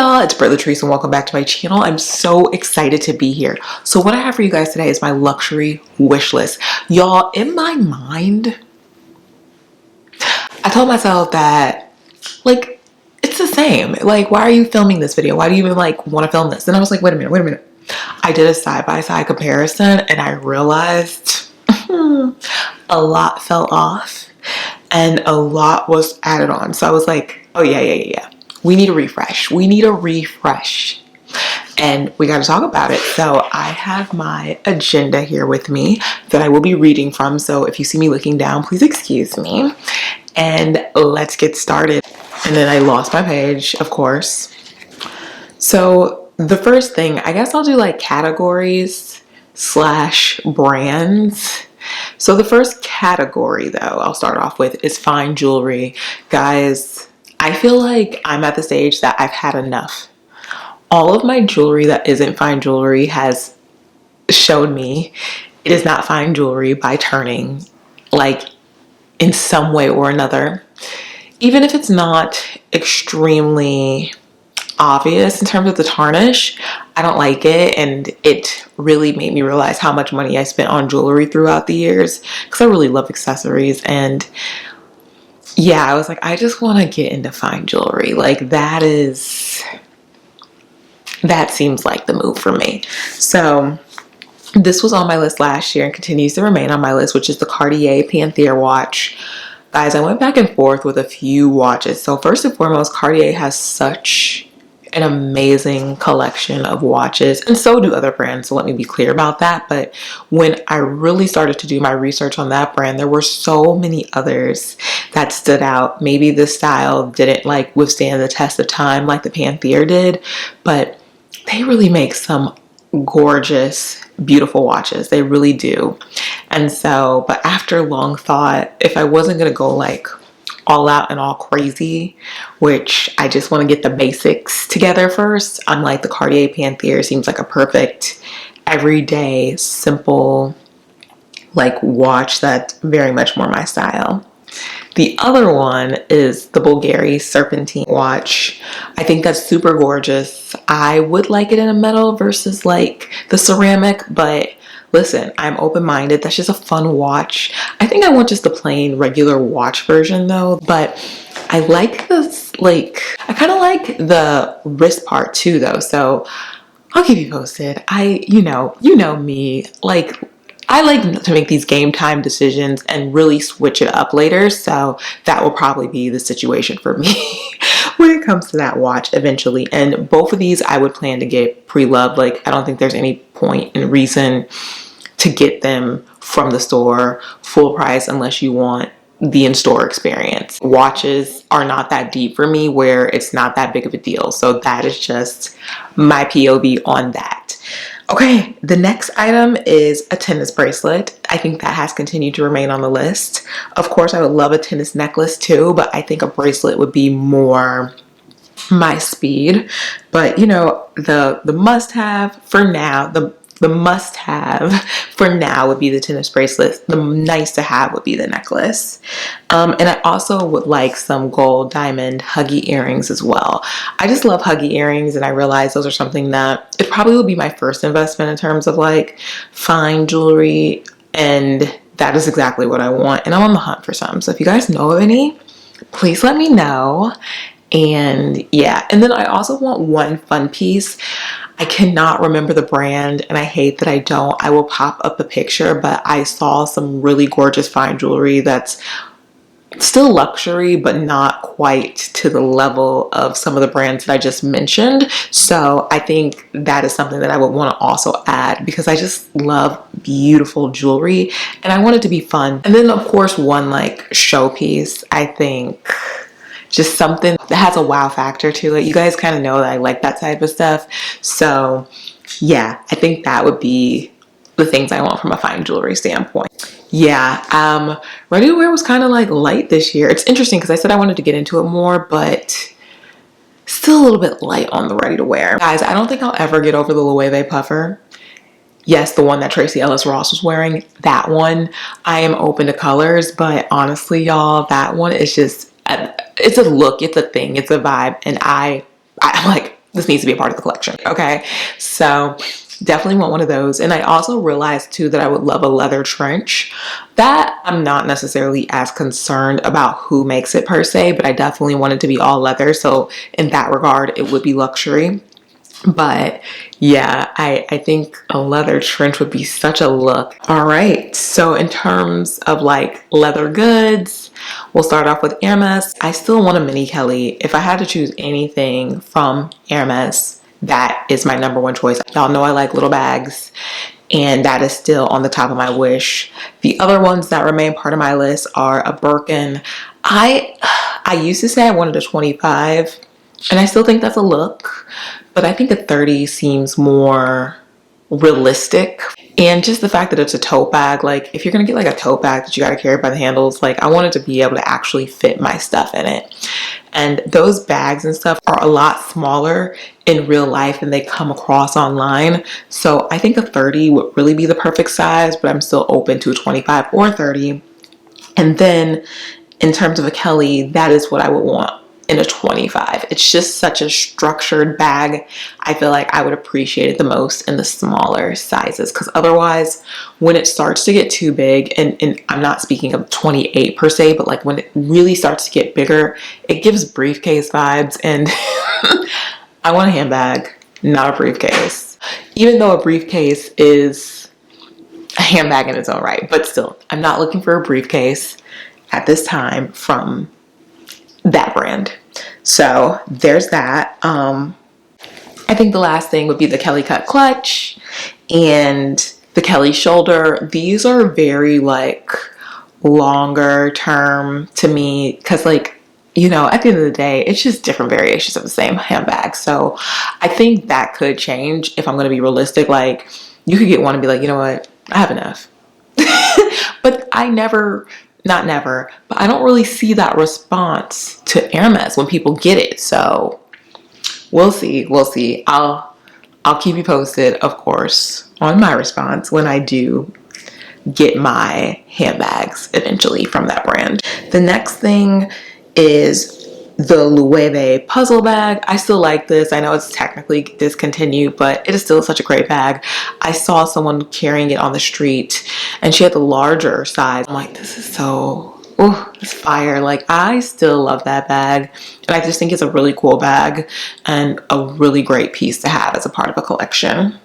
y'all, it's Brother Trees and welcome back to my channel. I'm so excited to be here. So what I have for you guys today is my luxury wish list. Y'all, in my mind, I told myself that, like, it's the same. Like, why are you filming this video? Why do you even, like, want to film this? And I was like, wait a minute. I did a side-by-side comparison and I realized a lot fell off and a lot was added on. So I was like, oh yeah. We need a refresh. And we got to talk about it. So I have my agenda here with me that I will be reading from. So if you see me looking down, please excuse me. And let's get started. And then I lost my page, of course. So the first thing, I guess I'll do like categories / brands. So the first category though, I'll start off with is fine jewelry. Guys, I feel like I'm at the stage that I've had enough. All of my jewelry that isn't fine jewelry has showed me it is not fine jewelry by turning, like, in some way or another. Even if it's not extremely obvious in terms of the tarnish, I don't like it, and it really made me realize how much money I spent on jewelry throughout the years because I really love accessories. And yeah, I was like, I just want to get into fine jewelry. Like, that seems like the move for me. So this was on my list last year and continues to remain on my list, which is the Cartier Panthère watch. Guys, I went back and forth with a few watches. So first and foremost, Cartier has such an amazing collection of watches, and so do other brands, so let me be clear about that. But when I really started to do my research on that brand, there were so many others that stood out. Maybe the style didn't like withstand the test of time like the Panthère did, but they really make some gorgeous, beautiful watches. They really do. And so, but after long thought, if I wasn't gonna go like all out and all crazy, which I just want to get the basics together first, I'm like, the Cartier Panthère seems like a perfect everyday simple like watch that's very much more my style. The other one is the Bulgari Serpentine watch. I think that's super gorgeous. I would like it in a metal versus like the ceramic, but listen, I'm open-minded. That's just a fun watch. I think I want just the plain regular watch version though, but I like this, like, I kind of like the wrist part too though. So I'll keep you posted. You know me, like, I like to make these game time decisions and really switch it up later. So that will probably be the situation for me when it comes to that watch eventually. And both of these I would plan to get pre-loved. Like, I don't think there's any point and reason to get them from the store full price unless you want the in-store experience. Watches are not that deep for me where it's not that big of a deal. So that is just my POV on that. Okay, the next item is a tennis bracelet. I think that has continued to remain on the list. Of course, I would love a tennis necklace too, but I think a bracelet would be more my speed. But you know, the must-have for now, the must-have for now would be the tennis bracelet. The nice-to-have would be the necklace. And I also would like some gold diamond huggy earrings as well. I just love huggy earrings, and I realize those are something that it probably would be my first investment in terms of like fine jewelry, and that is exactly what I want. And I'm on the hunt for some. So if you guys know of any, please let me know. And yeah, and then I also want one fun piece. I cannot remember the brand, and I hate that I don't. I will pop up a picture, but I saw some really gorgeous fine jewelry that's still luxury, but not quite to the level of some of the brands that I just mentioned. So I think that is something that I would want to also add because I just love beautiful jewelry and I want it to be fun. And then of course, one like showpiece, I think just something that has a wow factor to it. You guys kind of know that I like that type of stuff. So yeah, I think that would be the things I want from a fine jewelry standpoint. Yeah, ready to wear was kind of like light this year. It's interesting because I said I wanted to get into it more, but still a little bit light on the ready to wear. Guys, I don't think I'll ever get over the Loewe puffer. Yes, the one that Tracy Ellis Ross was wearing, that one. I am open to colors, but honestly, y'all, that one is just, it's a look, it's a thing, it's a vibe, and I'm like, this needs to be a part of the collection. Okay, so definitely want one of those. And I also realized too that I would love a leather trench. That I'm not necessarily as concerned about who makes it per se, but I definitely want it to be all leather. So in that regard, it would be luxury. But yeah, I think a leather trench would be such a look. All right, so in terms of like leather goods, we'll start off with Hermes. I still want a mini Kelly. If I had to choose anything from Hermes, that is my number one choice. Y'all know I like little bags, and that is still on the top of my wish. The other ones that remain part of my list are a Birkin. I used to say I wanted a 25, and I still think that's a look, but I think a 30 seems more realistic. And just the fact that it's a tote bag, like if you're gonna get like a tote bag that you gotta carry by the handles, like I wanted to be able to actually fit my stuff in it. And those bags and stuff are a lot smaller in real life than they come across online. So I think a 30 would really be the perfect size, but I'm still open to a 25 or 30. And then in terms of a Kelly, that is what I would want in a 25. It's just such a structured bag. I feel like I would appreciate it the most in the smaller sizes, because otherwise when it starts to get too big, and I'm not speaking of 28 per se, but like when it really starts to get bigger, it gives briefcase vibes, and I want a handbag, not a briefcase. Even though a briefcase is a handbag in its own right, but still, I'm not looking for a briefcase at this time from that brand. So there's that. I think the last thing would be the Kelly cut clutch and the Kelly shoulder. These are very like longer term to me, because like, you know, at the end of the day, it's just different variations of the same handbag. So I think that could change if I'm going to be realistic. Like you could get one and be like, you know what, I have enough. But not never, but I don't really see that response to Hermes when people get it. So we'll see. I'll keep you posted, of course, on my response when I do get my handbags eventually from that brand. The next thing is the Loewe puzzle bag. I still like this. I know it's technically discontinued, but it is still such a great bag. I saw someone carrying it on the street and she had the larger size. I'm like, this is so, oh, it's fire. Like I still love that bag. And I just think it's a really cool bag and a really great piece to have as a part of a collection.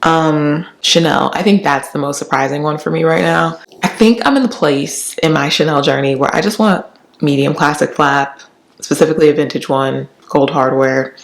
Chanel, I think that's the most surprising one for me right now. I think I'm in the place in my Chanel journey where I just want medium classic flap, specifically a vintage one, gold hardware,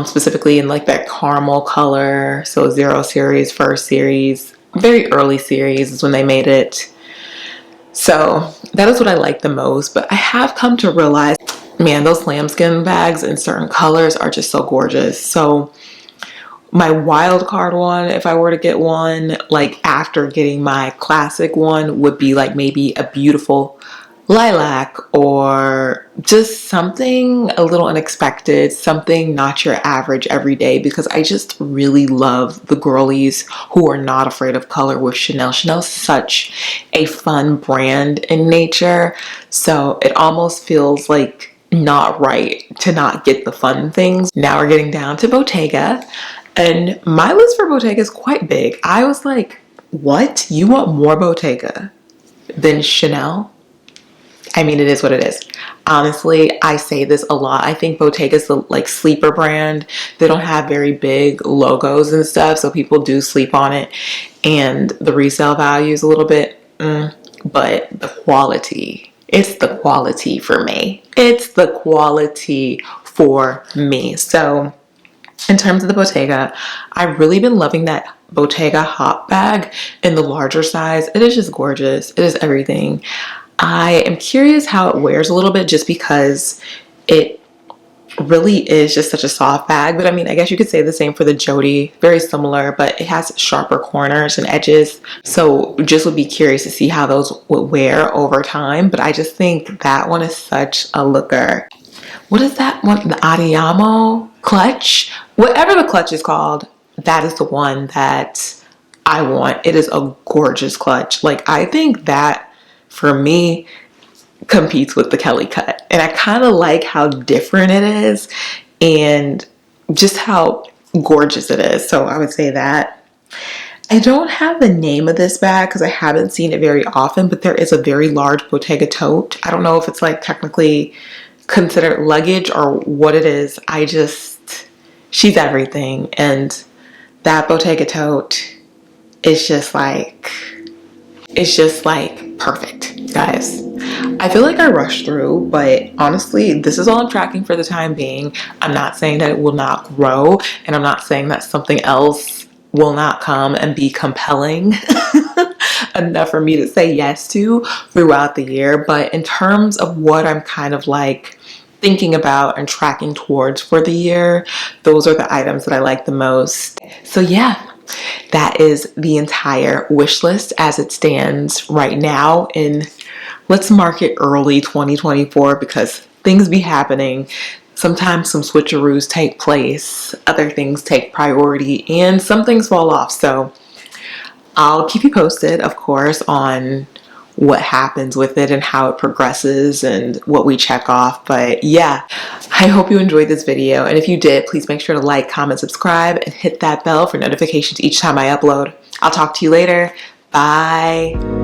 specifically in like that caramel color. So 0 series, first series, very early series is when they made it. So that is what I like the most. But I have come to realize, man, those lambskin bags in certain colors are just so gorgeous. So my wild card one, if I were to get one, like after getting my classic one, would be like maybe a beautiful lilac, or just something a little unexpected, something not your average everyday, because I just really love the girlies who are not afraid of color with Chanel. Chanel's such a fun brand in nature, so it almost feels like not right to not get the fun things. Now we're getting down to Bottega, and my list for Bottega is quite big. I was like, what? You want more Bottega than Chanel? I mean, it is what it is. Honestly, I say this a lot. I think Bottega is the like sleeper brand. They don't have very big logos and stuff, so people do sleep on it. And the resale value is a little bit, but the quality, it's the quality for me. It's the quality for me. So in terms of the Bottega, I've really been loving that Bottega hop bag in the larger size. It is just gorgeous. It is everything. I am curious how it wears a little bit, just because it really is just such a soft bag. But I mean, I guess you could say the same for the Jody, very similar, but it has sharper corners and edges. So just would be curious to see how those would wear over time. But I just think that one is such a looker. What is that one? The Adiamo clutch? Whatever the clutch is called, that is the one that I want. It is a gorgeous clutch. Like I think that for me competes with the Kelly cut, and I kind of like how different it is. and just how gorgeous it is. So I would say that. I don't have the name of this bag because I haven't seen it very often, but there is a very large Bottega tote. I don't know if it's like technically considered luggage or what it is. She's everything. And that Bottega tote is just like, perfect, guys. I feel like I rushed through, but honestly, this is all I'm tracking for the time being. I'm not saying that it will not grow, and I'm not saying that something else will not come and be compelling enough for me to say yes to throughout the year. But in terms of what I'm kind of like thinking about and tracking towards for the year, those are the items that I like the most. So yeah, that is the entire wish list as it stands right now in, let's mark it early 2024, because things be happening. Sometimes some switcheroos take place, other things take priority, and some things fall off. So I'll keep you posted, of course, on what happens with it and how it progresses and what we check off. But yeah, I hope you enjoyed this video. And if you did, please make sure to like, comment, subscribe, and hit that bell for notifications each time I upload. I'll talk to you later. Bye.